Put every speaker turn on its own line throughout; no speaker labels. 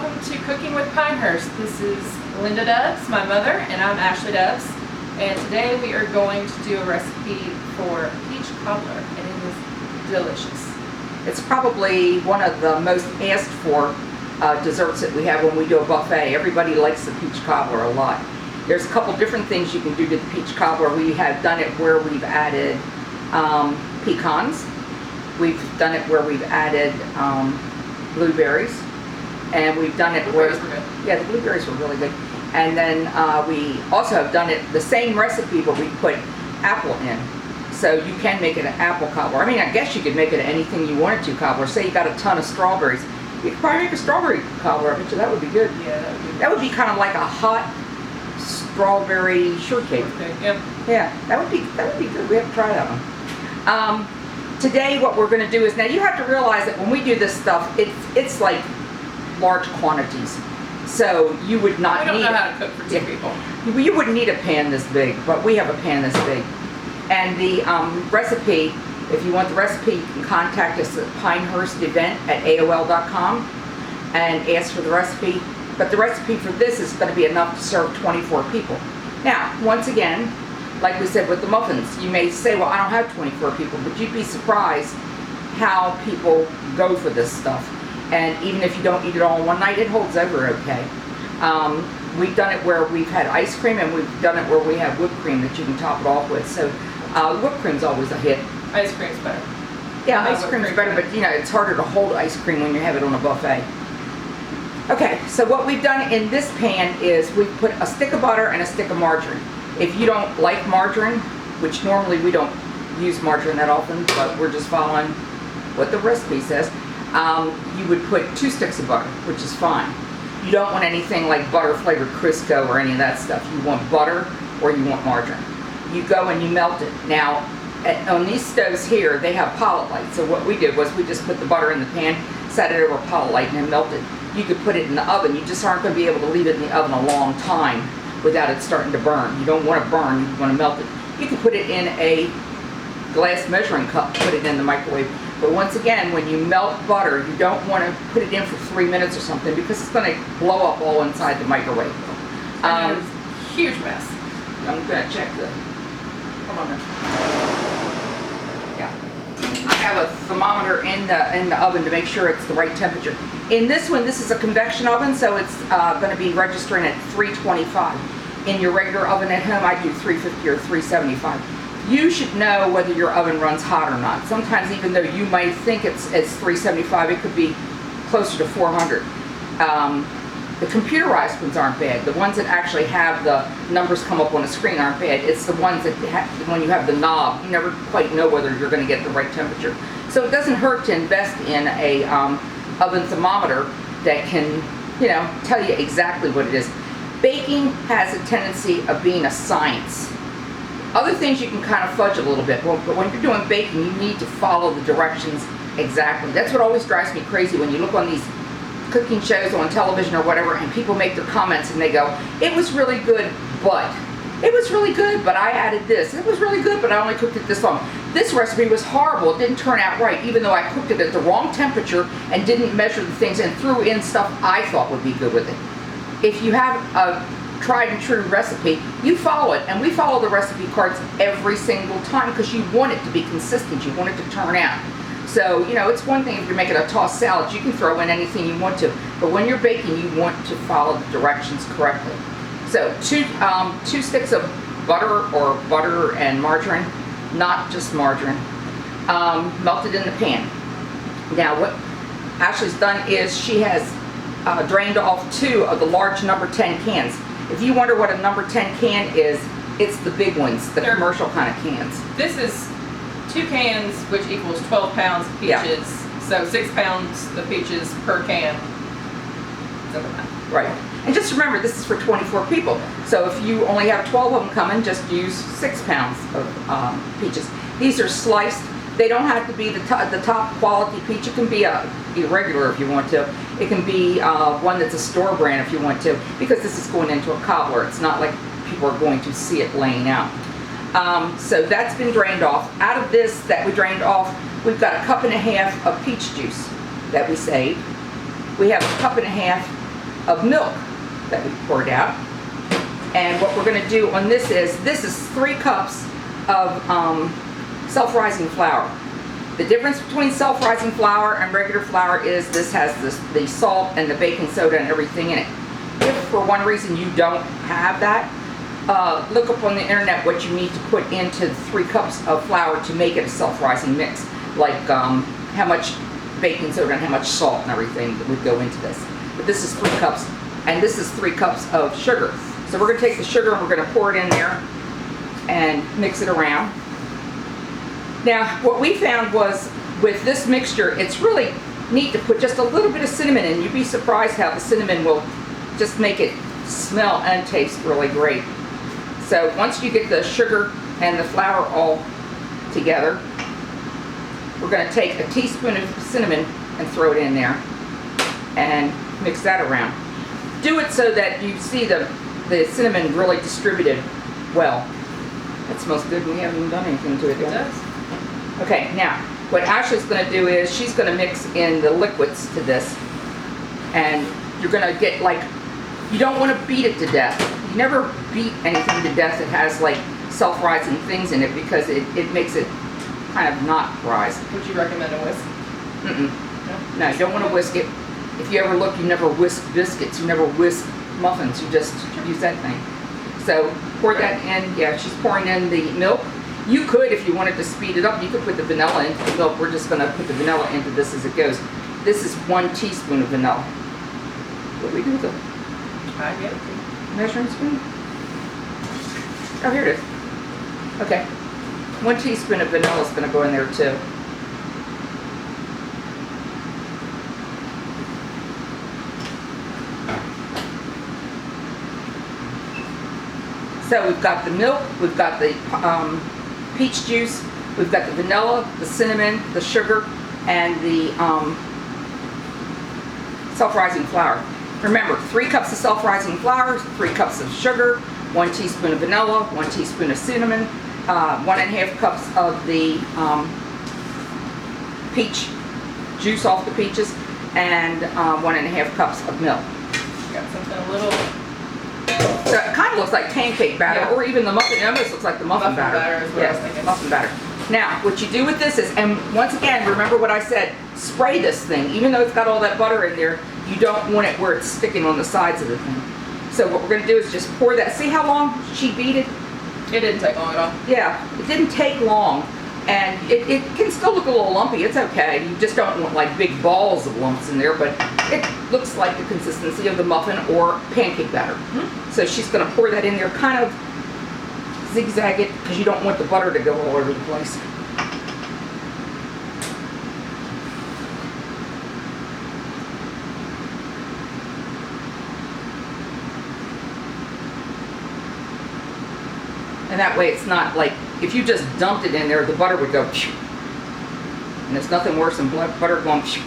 welcome to Cooking with Pinehurst. This is Linda Dubs, my mother, and I'm Ashley Dubs. And today we are going to do a recipe for peach cobbler, and it is delicious.
It's probably one of the most asked for desserts that we have when we do a buffet. Everybody likes the peach cobbler a lot. There's a couple different things you can do to the peach cobbler. We have done it where we've added pecans. We've done it where we've added blueberries. And we've done it where, yeah, the blueberries were really good. And then we also have done it the same recipe, but we put apple in. So you can make it an apple cobbler. I mean, I guess you could make it anything you wanted to cobbler. Say you got a ton of strawberries, you could probably make a strawberry cobbler. I bet you that would be good.
Yeah, that would be good.
That would be kind of like a hot strawberry shortcake.
Yep.
Yeah, that would be good. We have to try that one. Today, what we're going to do is, now you have to realize that when we do this stuff, it's like large quantities. So you would not
need. We
need.
don't know how to cook for two people.
You wouldn't need a pan this big, but we have a pan this big. And the recipe, if you want the recipe, you can contact us at pinehurstevent@aol.com and ask for the recipe. But the recipe for this is going to be enough to serve 24 people. Now, once again, like we said with the muffins, you may say, well, I don't have 24 people, but you'd be surprised how people go for this stuff. And even if you don't eat it all in one night, it holds over okay. We've done it where we've had ice cream, and we've done it where we have whipped cream that you can top it off with. So whipped cream's always a hit.
Ice cream's better.
Yeah, ice cream's better, but you know, it's harder to hold ice cream when you have it on a buffet. Okay, so what we've done in this pan is we've put a stick of butter and a stick of margarine. If you don't like margarine, which normally we don't use margarine that often, but we're just following what the recipe says, you would put 2 sticks of butter, which is fine. You don't want anything like butter flavored Crisco or any of that stuff. You want butter or you want margarine. You go and you melt it. Now, on these stoves here, they have pilot light. So what we did was we just put the butter in the pan, set it over pilot light, and then melted. You could put it in the oven. You just aren't going to be able to leave it in the oven a long time without it starting to burn. You don't want to burn, you want to melt it. You can put it in a glass measuring cup, put it in the microwave. But once again, when you melt butter, you don't want to put it in for 3 minutes or something, because it's going to blow up all inside the microwave.
Huge mess.
I'm going to check the, hold on a minute. Yeah. I have a thermometer in the oven to make sure it's the right temperature. In this one, this is a convection oven, so it's going to be registering at 325. In your regular oven at home, I do 350 or 375. You should know whether your oven runs hot or not. Sometimes, even though you might think it's 375, it could be closer to 400. The computerized ones aren't bad. The ones that actually have the numbers come up on a screen aren't bad. It's the ones that when you have the knob, you never quite know whether you're going to get the right temperature. So it doesn't hurt to invest in a oven thermometer that can, you know, tell you exactly what it is. Baking has a tendency of being a science. Other things you can kind of fudge a little bit, but when you're doing baking, you need to follow the directions exactly. That's what always drives me crazy when you look on these cooking shows on television or whatever, and people make their comments and they go, it was really good, but it was really good, but I added this. It was really good, but I only cooked it this long. This recipe was horrible. It didn't turn out right, even though I cooked it at the wrong temperature and didn't measure the things and threw in stuff I thought would be good with it. If you have a tried and true recipe, you follow it, and we follow the recipe cards every single time because you want it to be consistent. You want it to turn out. So, you know, it's one thing if you're making a tossed salad, you can throw in anything you want to, but when you're baking, you want to follow the directions correctly. So, 2 sticks of butter or butter and margarine, not just margarine, melted in the pan. Now, what Ashley's done is she has drained off 2 of the large number 10 cans. If you wonder what a number 10 can is, it's the big ones, the commercial kind of cans.
This is 2 cans, which equals 12 pounds of peaches. Yeah. So 6 pounds of peaches per can.
Right. And just remember, this is for 24 people. So if you only have 12 of them coming, just use 6 pounds of peaches. These are sliced. They don't have to be the top quality peach. It can be a irregular if you want to. It can be one that's a store brand if you want to, because this is going into a cobbler. It's not like people are going to see it laying out. So that's been drained off. Out of this that we drained off, we've got a 1.5 cups of peach juice that we saved. We have a 1.5 cups of milk that we poured out. And what we're going to do on this is 3 cups of self-rising flour. The difference between self-rising flour and regular flour is this has the salt and the baking soda and everything in it. If for one reason you don't have that, look up on the internet what you need to put into 3 cups of flour to make it a self-rising mix, like how much baking soda and how much salt and everything that would go into this. But this is 3 cups, and this is 3 cups of sugar. So we're going to take the sugar and we're going to pour it in there and mix it around. Now, what we found was with this mixture, it's really neat to put just a little bit of cinnamon in. You'd be surprised how the cinnamon will just make it smell and taste really great. So once you get the sugar and the flour all together, we're going to take a teaspoon of cinnamon and throw it in there and mix that around. Do it so that you see the cinnamon really distributed well. That smells good, and we haven't even done anything to it yet.
It does.
Okay, now what Ashley's going to do is she's going to mix in the liquids to this, and you're going to get like, you don't want to beat it to death. You never beat anything to death that has like self-rising things in it, because it makes it kind of not rise.
Would you recommend a whisk?
No, you don't want to whisk it. If you ever look, you never whisk biscuits, you never whisk muffins, you just use that thing. So pour that in. Yeah, she's pouring in the milk. You could, if you wanted to speed it up, you could put the vanilla into the milk. We're just going to put the vanilla into this as it goes. This is 1 teaspoon of vanilla. What do we do with the
I get it.
measuring spoon? Oh, here it is. Okay. 1 teaspoon of vanilla is going to go in there too. So we've got the milk, we've got the peach juice, we've got the vanilla, the cinnamon, the sugar, and the self-rising flour. Remember, 3 cups of self-rising flour, 3 cups of sugar, 1 teaspoon of vanilla, 1 teaspoon of cinnamon, 1½ cups of the peach juice off the peaches, and 1½ cups of milk.
Got something a little
So it kind of looks like pancake batter,
Yeah.
or even the muffin. It almost looks like the muffin batter.
is what I was
Yes,
thinking.
muffin batter. Now, what you do with this is, and once again, remember what I said, spray this thing. Even though it's got all that butter in there, you don't want it where it's sticking on the sides of the thing. So what we're going to do is just pour that. See how long she beat it?
It didn't take long at all.
Yeah, it didn't take long. And it can still look a little lumpy. It's okay. You just don't want like big balls of lumps in there, but it looks like the consistency of the muffin or pancake batter.
Mm-hmm.
So she's going to pour that in there, kind of zigzag it, because you don't want the butter to go all over the place. And that way it's not like, if you just dumped it in there, the butter would go phew. And there's nothing worse than butter going phew.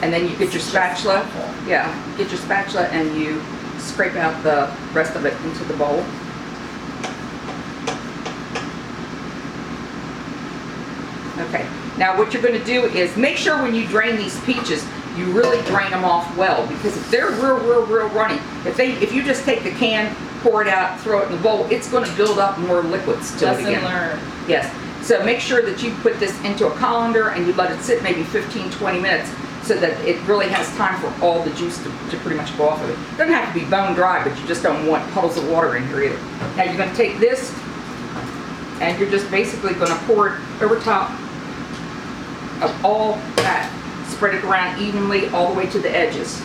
And then you get your spatula. Yeah, get your spatula and you scrape out the rest of it into the bowl. Okay, now what you're going to do is make sure when you drain these peaches, you really drain them off well, because if they're real runny, if you just take the can, pour it out, throw it in the bowl, it's going to build up more liquids to it again.
Lesson learned.
Yes. So make sure that you put this into a colander and you let it sit maybe 15-20 minutes so that it really has time for all the juice to pretty much go off of it. It doesn't have to be bone dry, but you just don't want puddles of water in here either. Now you're going to take this and you're just basically going to pour it over top of all that. Spread it around evenly all the way to the edges.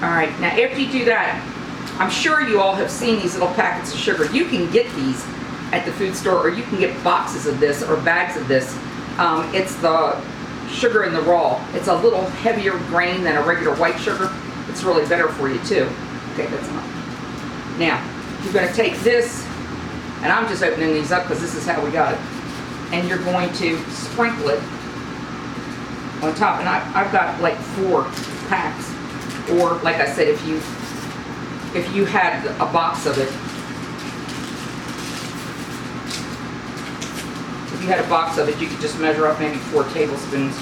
Alright, now after you do that, I'm sure you all have seen these little packets of sugar. You can get these at the food store, or you can get boxes of this or bags of this. It's the sugar in the raw. It's a little heavier grain than a regular white sugar. It's really better for you too. Okay, that's enough. Now, you're going to take this, and I'm just opening these up because this is how we got it. And you're going to sprinkle it on top. And I've got like 4 packs. Or, like I said, if you had a box of it, you had a box of it, you could just measure up maybe 4 tablespoons.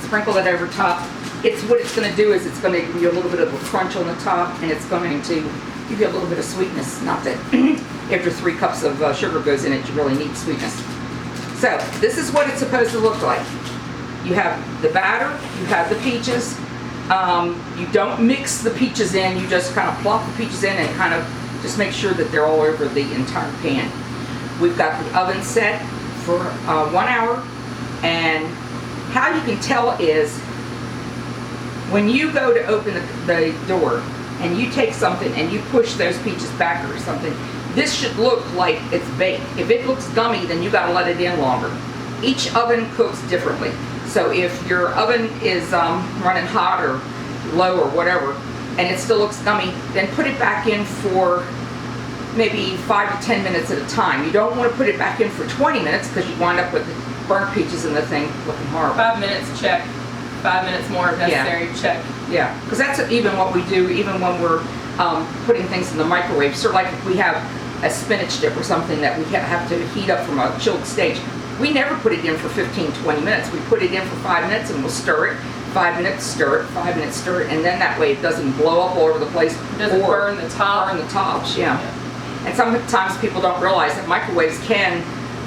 Sprinkle it over top. What it's going to do is it's going to give you a little bit of a crunch on the top, and it's going to give you a little bit of sweetness. Not that after 3 cups of sugar goes in it, you really need sweetness. So this is what it's supposed to look like. You have the batter, you have the peaches. You don't mix the peaches in, you just kind of plop the peaches in and kind of just make sure that they're all over the entire pan. We've got the oven set for 1 hour, and how you can tell is when you go to open the door and you take something and you push those peaches back or something, this should look like it's baked. If it looks gummy, then you gotta let it in longer. Each oven cooks differently. So if your oven is running hot or low or whatever, and it still looks gummy, then put it back in for maybe 5 to 10 minutes at a time. You don't want to put it back in for 20 minutes because you wind up with burnt peaches in the thing looking horrible.
5 minutes, check. 5 minutes more if necessary, check.
Yeah, because that's even what we do, even when we're putting things in the microwave. So like if we have a spinach dip or something that we have to heat up from a chilled stage, we never put it in for 15, 20 minutes. We put it in for 5 minutes and we'll stir it. 5 minutes, stir it. 5 minutes, stir it. And then that way it doesn't blow up all over the place.
It doesn't burn the top.
Burn the tops, yeah. And sometimes people don't realize that microwaves can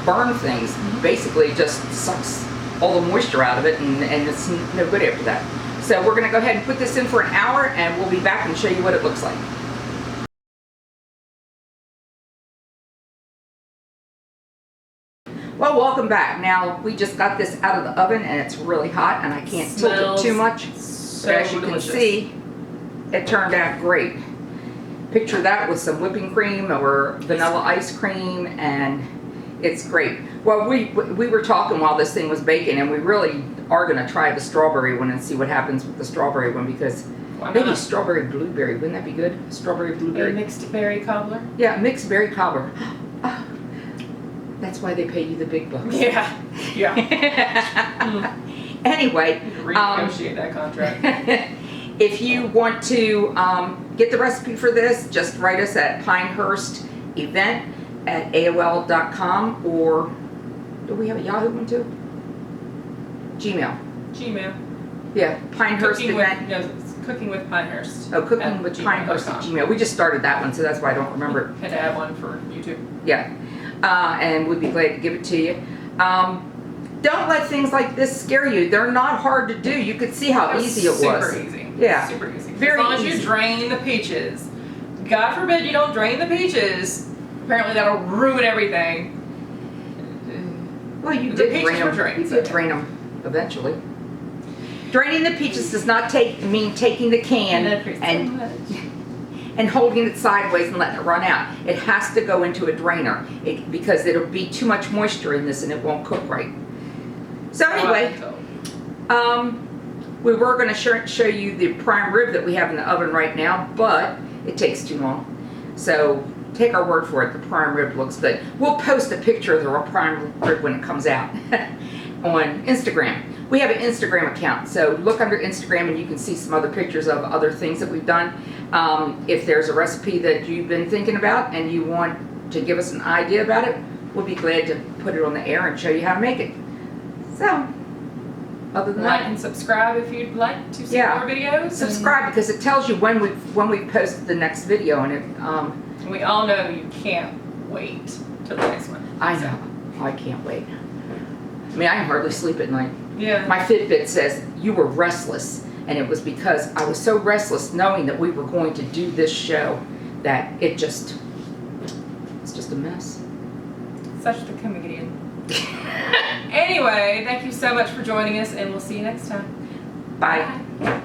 burn things. Basically it just sucks all the moisture out of it, and it's no good after that. So we're gonna go ahead and put this in for an hour, and we'll be back and show you what it looks like. Well, welcome back. Now, we just got this out of the oven, and it's really hot, and I can't tilt it too much. But as you can see, it turned out great. Picture that with some whipping cream or vanilla ice cream, and it's great. Well, we were talking while this thing was baking, and we really are going to try the strawberry one and see what happens with the strawberry one, because maybe strawberry blueberry, wouldn't that be good? Strawberry blueberry.
A mixed berry cobbler?
Yeah, mixed berry cobbler. Oh, that's why they pay you the big bucks.
Yeah, yeah.
Anyway.
Renegotiate that contract.
If you want to get the recipe for this, just write us at pinehurstevent@aol.com, or do we have a Yahoo one too? Gmail. Yeah, Pinehurst Event.
It's Cooking with Pinehurst.
Oh, Cooking with Pinehurst at Gmail. We just started that one, so that's why I don't remember it.
Had to add one for YouTube.
Yeah, and we'd be glad to give it to you. Don't let things like this scare you. They're not hard to do. You could see how easy it was.
Super easy.
Yeah.
Super easy.
Very
as long as
easy.
you drain the peaches. God forbid you don't drain the peaches. Apparently that'll ruin everything.
Well, you
The
did
peaches
drain
were
them.
drained,
You
so
did
yeah.
drain them eventually. Draining the peaches does not mean taking the can and holding it sideways and letting it run out. It has to go into a drainer because it'll be too much moisture in this and it won't cook right. So anyway, we were going to show you the prime rib that we have in the oven right now, but it takes too long. So take our word for it, the prime rib looks good. We'll post a picture of the prime rib when it comes out on Instagram. We have an Instagram account, so look under Instagram and you can see some other pictures of other things that we've done. If there's a recipe that you've been thinking about and you want to give us an idea about it, we'll be glad to put it on the air and show you how to make it. So, other than
Like
that,
and subscribe if you'd like to see more videos.
subscribe because it tells you when we've posted the next video, and it.
And we all know you can't wait till the next one.
I know. I can't wait. I mean, I can hardly sleep at night.
Yeah.
My Fitbit says you were restless, and it was because I was so restless knowing that we were going to do this show that it's just a mess.
Such the comedian. Anyway, thank you so much for joining us, and we'll see you next time.
Bye.
Bye.